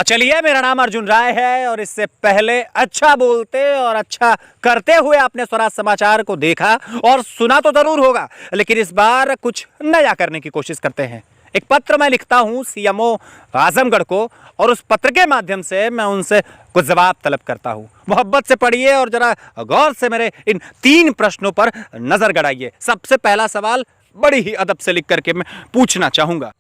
चलिए, मेरा नाम अर्जुन राय है और इससे पहले अच्छा बोलते और अच्छा करते हुए आपने स्वराज समाचार को देखा और सुना तो जरूर होगा, लेकिन इस बार कुछ नया करने की कोशिश करते हैं। एक पत्र मैं लिखता हूं सीएमओ आजमगढ़ को और उस पत्र के माध्यम से मैं उनसे कुछ जवाब तलब करता हूं। मोहब्बत से पढ़िए और जरा गौर से मेरे इन 3 प्रश्नों पर नजर गड़ाइए। सबसे पहला सवाल बड़ी ही अदब से लिख करके मैं पूछना चाहूंगा।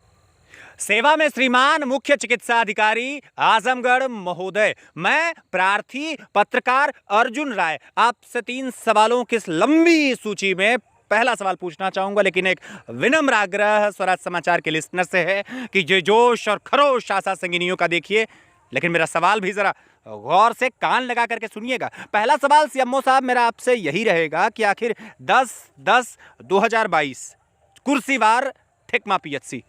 सेवा में श्रीमान मुख्य चिकित्सा अधिकारी आजमगढ़ महोदय, मैं प्रार्थी पत्रकार अर्जुन राय आपसे 3 सवालों की इस लंबी सूची में पहला सवाल पूछना चाहूंगा, लेकिन एक विनम्र आग्रह स्वराज समाचार के लिस्टनर से है कि जो जोश और खरोश आशा संगिनियों का देखिए, लेकिन मेरा सवाल भी जरा गौर से कान लगा करके सुनिएगा। पहला सवाल सीएमओ साहब मेरा आपसे यही रहेगा कि आखिर 10/10/2022 कुर्सीवार ठेकमा पीएचसी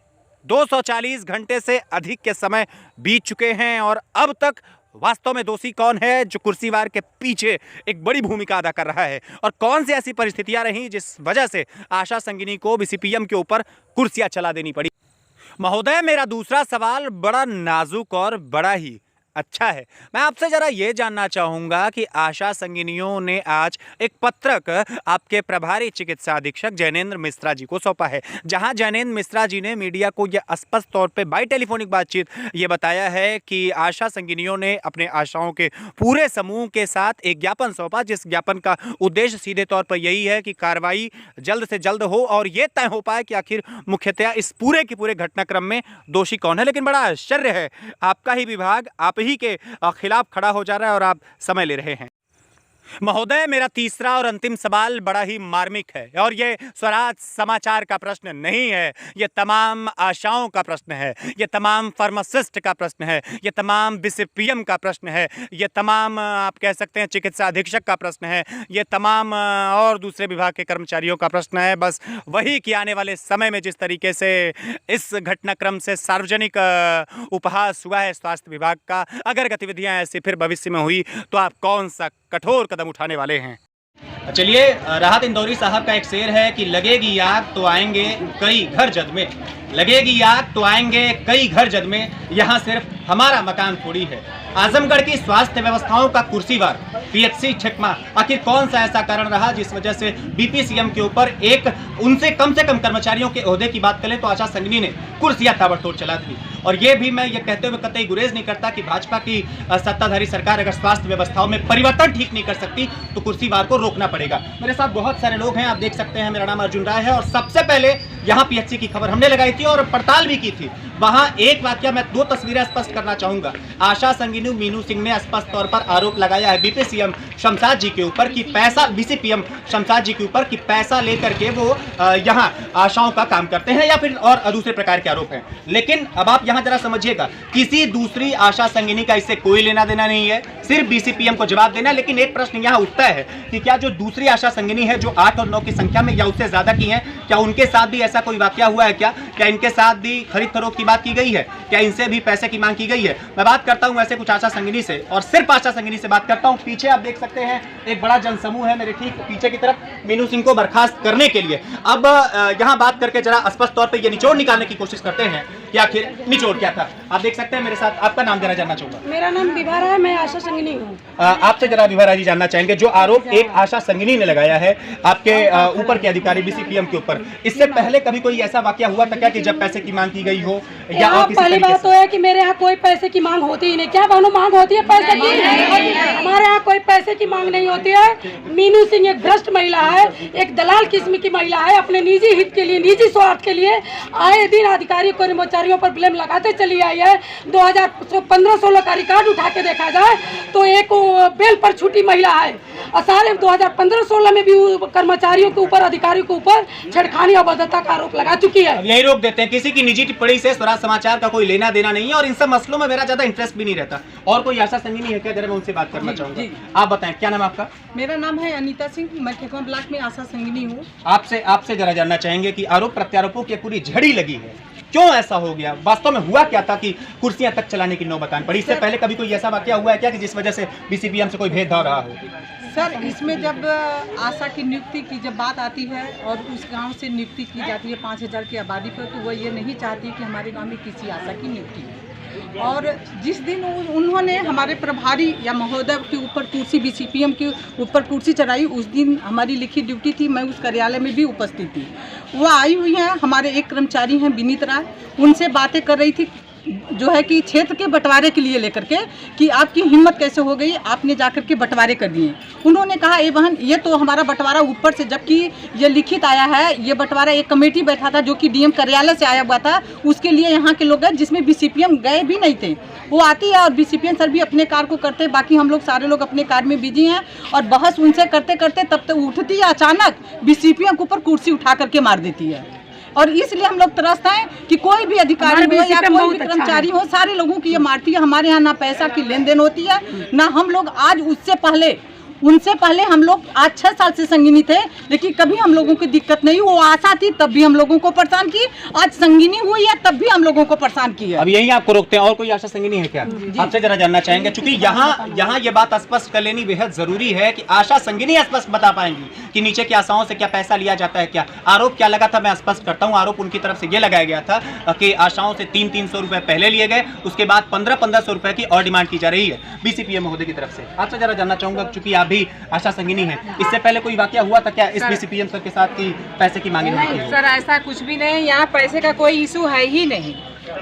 240 घंटे से अधिक के समय बीत चुके हैं और अब तक वास्तव में दोषी कौन है जो कुर्सीवार के पीछे एक बड़ी भूमिका अदा कर रहा है, और कौन सी ऐसी परिस्थितियां रहीं जिस वजह से आशा संगिनी को बीसीपीएम के ऊपर कुर्सियां चला देनी पड़ी। महोदय, मेरा दूसरा सवाल बड़ा नाजुक और बड़ा ही अच्छा है। मैं आपसे जरा ये जानना चाहूंगा कि आशा संगिनियों ने आज एक पत्रक आपके प्रभारी चिकित्सा अधीक्षक जैनेंद्र मिश्रा जी को सौंपा है, जहां जैनेंद्र मिश्रा जी ने मीडिया को यह स्पष्ट तौर पे बाय टेलीफोनिक बातचीत ये बताया है कि आशा संगिनियों ने अपने आशाओं के पूरे समूह के साथ एक ज्ञापन सौंपा, जिस ज्ञापन का उद्देश्य सीधे तौर पर यही है कि कार्रवाई जल्द से जल्द हो और ये तय हो पाए कि आखिर मुख्यतया इस पूरे के पूरे घटनाक्रम में दोषी कौन है। लेकिन बड़ा आश्चर्य है, आपका ही विभाग आप ही के खिलाफ खड़ा हो जा रहा है और आप समय ले रहे हैं। महोदय, मेरा तीसरा और अंतिम सवाल बड़ा ही मार्मिक है और ये स्वराज समाचार का प्रश्न नहीं है, ये तमाम आशाओं का प्रश्न है, ये तमाम फार्मासिस्ट का प्रश्न है, ये तमाम बीसीपीएम का प्रश्न है, ये तमाम आप कह सकते हैं चिकित्सा अधीक्षक का प्रश्न है, ये तमाम और दूसरे विभाग के कर्मचारियों का प्रश्न है। बस वही कि आने वाले समय में जिस तरीके से इस घटनाक्रम से सार्वजनिक उपहास हुआ है स्वास्थ्य विभाग का, अगर गतिविधियां ऐसी फिर भविष्य में हुई तो आप कौन सा कठोर कदम उठाने वाले हैं। चलिए, राहत इंदौरी साहब का एक शेर है कि लगेगी आग तो आएंगे कई घर जद में, लगेगी आग तो आएंगे कई घर जद में, यहाँ सिर्फ हमारा मकान थोड़ी है। आजमगढ़ की स्वास्थ्य व्यवस्थाओं का कुर्सीवार पीएचसी ठेकमा, आखिर कौन सा ऐसा कारण रहा जिस वजह से बीपीसीएम के ऊपर एक उनसे कम से कम कर्मचारियों के ओहदे की बात करें तो आशा संगिनी ने कुर्सियां ताबड़तोड़ चला दी। और ये भी मैं ये कहते हुए कतई गुरेज नहीं करता कि भाजपा की सत्ताधारी सरकार अगर स्वास्थ्य व्यवस्थाओं में परिवर्तन ठीक नहीं कर सकती तो कुर्सीवार को रोकना पड़ेगा। मेरे साथ बहुत सारे लोग हैं, आप देख सकते हैं। मेरा नाम अर्जुन राय है और सबसे पहले यहाँ पीएचसी की खबर हमने लगाई थी और पड़ताल भी की थी। वहां एक वाक्य, मैं 2 तस्वीरें स्पष्ट करना चाहूंगा। आशा संगिनी मीनू सिंह ने स्पष्ट तौर पर आरोप लगाया है बीपीसीएम शमशाद जी के ऊपर कि पैसा, बीसीपीएम शमशाद जी के ऊपर कि पैसा लेकर के वो यहाँ आशाओं का काम करते हैं या फिर और दूसरे प्रकार के आरोप हैं। लेकिन अब आप यहाँ जरा समझिएगा, किसी दूसरी आशा संगिनी का इससे कोई लेना देना नहीं है, सिर्फ बीसीपीएम को जवाब देना। लेकिन एक प्रश्न यहाँ उठता है कि क्या जो दूसरी आशा संगिनी है जो 8 और 9 की संख्या में या उससे ज्यादा की है, क्या उनके साथ भी ऐसा कोई वाकया हुआ है? क्या इनके साथ भी खरीद फरोख्त की बात की गई है? क्या इनसे भी पैसे की मांग की गई है? मैं बात करता हूं ऐसे कुछ आशा संगिनी से और सिर्फ आशा संगिनी से बात करता हूं। पीछे आप देख सकते हैं एक बड़ा जनसमूह है मेरे ठीक पीछे की तरफ, मीनू सिंह को बर्खास्त करने के लिए। अब यहां बात करके जरा स्पष्ट तौर पे ये निचोड़ निकालने की कोशिश करते हैं कि आखिर निचोड़ क्या था। आप देख सकते हैं मेरे साथ, आपका नाम जरा जानना चाहूंगा। मेरा नाम विभा राय है, मैं आशा संगिनी हूँ। आपसे जरा विभा राय जी जानना चाहेंगे, जो आरोप एक आशा संगिनी ने लगाया है आपके ऊपर के अधिकारी बीसीपीएम के ऊपर, इससे पहले कभी कोई ऐसा वाकया हुआ था क्या कि जब पैसे की मांग की गई हो? या और किसी पहली बात तो है कि मेरे यहाँ कोई पैसे की मांग होती ही नहीं। क्या बहनों मांग होती है पैसे की? हमारे यहाँ कोई पैसे की मांग नहीं होती है। मीनू सिंह एक भ्रष्ट महिला है, एक दलाल किस्म की महिला है। अपने निजी हित के लिए, निजी स्वार्थ के लिए आए दिन अधिकारी कर्मचारियों पर ब्लेम लगाते चली आई है। 2015-16 का रिकॉर्ड उठा के देखा जाए तो एक बेल पर छूटी महिला है और सारे 2015-16 में भी कर्मचारियों के ऊपर, अधिकारियों के ऊपर छेड़खानी अभद्रता का आरोप लगा चुकी है। यही रोक देते हैं, किसी की निजी टिप्पणी से स्वराज समाचार का कोई लेना देना नहीं है और इन सब मसलों में मेरा ज्यादा इंटरेस्ट भी नहीं रहता। और कोई आशा संगिनी है क्या? जरा मैं उनसे बात करना चाहूंगा। आप बताएं, क्या नाम आपका? मेरा नाम है अनीता सिंह, मैं ठेकमा ब्लॉक में आशा संगिनी हूँ। आपसे जरा जानना चाहेंगे कि आरोप प्रत्यारोपों की पूरी झड़ी लगी है, क्यों ऐसा हो गया? वास्तव में हुआ क्या था कि कुर्सियां तक चलाने की नौबत आन पड़ी? इससे पहले कभी कोई ऐसा वाकया हुआ है क्या कि जिस वजह से बीसीपीएम से कोई भेदभाव रहा हो? सर, इसमें जब आशा की नियुक्ति की जब बात आती है और उस गांव से नियुक्ति की जाती है 5000 की आबादी पर, तो वो ये नहीं चाहती कि हमारे गांव में किसी आशा की नियुक्ति हो। और जिस दिन उन्होंने हमारे प्रभारी या महोदय के ऊपर कुर्सी BCPM के ऊपर कुर्सी चढ़ाई, उस दिन हमारी लिखित ड्यूटी थी, मैं उस कार्यालय में भी उपस्थित थी। वो आई हुई हैं, हमारे एक कर्मचारी हैं विनीत राय, उनसे बातें कर रही थी जो है कि क्षेत्र के बंटवारे के लिए लेकर के कि आपकी हिम्मत कैसे हो गई, आपने जाकर के बंटवारे कर दिए। उन्होंने कहा ए बहन, ये तो हमारा बंटवारा ऊपर से, जबकि ये लिखित आया है, ये बंटवारा एक कमेटी बैठा था जो कि DM कार्यालय से आया हुआ था, उसके लिए यहाँ के लोग गए जिसमें BCPM गए भी नहीं थे। वो आती है और BCPM सर भी अपने कार को करते, बाकी हम लोग सारे लोग अपने कार में बिजी हैं और बहस उनसे करते करते तब तक उठती है, अचानक BCPM के ऊपर कुर्सी उठा करके मार देती है। और इसलिए हम लोग तरसते हैं कि कोई भी अधिकारी हो या कोई भी कर्मचारी हो, सारे लोगों की ये मारती है। हमारे यहाँ ना पैसा की लेन देन होती है, ना हम लोग आज उनसे पहले हम लोग आज 6 साल से संगिनी थे, लेकिन कभी हम लोगों की दिक्कत नहीं। वो आशा थी तब भी हम लोगों को परेशान की, आज संगिनी हुई है तब भी हम लोगों को परेशान की है। अब यही आपको रोकते हैं, और कोई आशा संगिनी है क्या? आपसे जरा जानना चाहेंगे, क्योंकि यहाँ ये बात स्पष्ट कर लेनी बेहद जरूरी है कि आशा संगिनी स्पष्ट बता पाएंगी कि नीचे की आशाओं से क्या पैसा लिया जाता है। क्या आरोप क्या लगा था, मैं स्पष्ट करता हूँ। आरोप उनकी तरफ से ये लगाया गया था कि आशाओं से 300-300 रुपए पहले लिए गए, उसके बाद 1500-1500 रुपए की और डिमांड की जा रही है BCPM महोदय की तरफ से। आपसे जरा जानना चाहूंगा, क्योंकि आप भी आशा संगिनी है, इससे पहले कोई वाकया हुआ था क्या इस BCPM सर के साथ की पैसे की मांगी नहीं नहीं सर, ऐसा कुछ भी नहीं, यहाँ पैसे का कोई इशू है ही नहीं।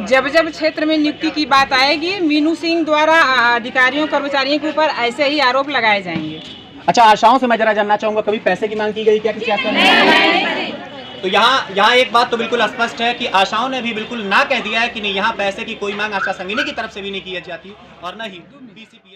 जब जब क्षेत्र में नियुक्ति की बात आएगी, मीनू सिंह द्वारा अधिकारियों कर्मचारियों के ऊपर ऐसे ही आरोप लगाए जाएंगे। अच्छा, आशाओं से मैं जरा जानना चाहूंगा, कभी पैसे की मांग की गई क्या किसी आशा ने? तो यहाँ एक बात तो बिल्कुल स्पष्ट है कि आशाओं ने भी बिल्कुल ना कह दिया है कि नहीं, यहाँ पैसे की कोई मांग आशा संगिनी की तरफ से भी नहीं की जाती और न ही BCPM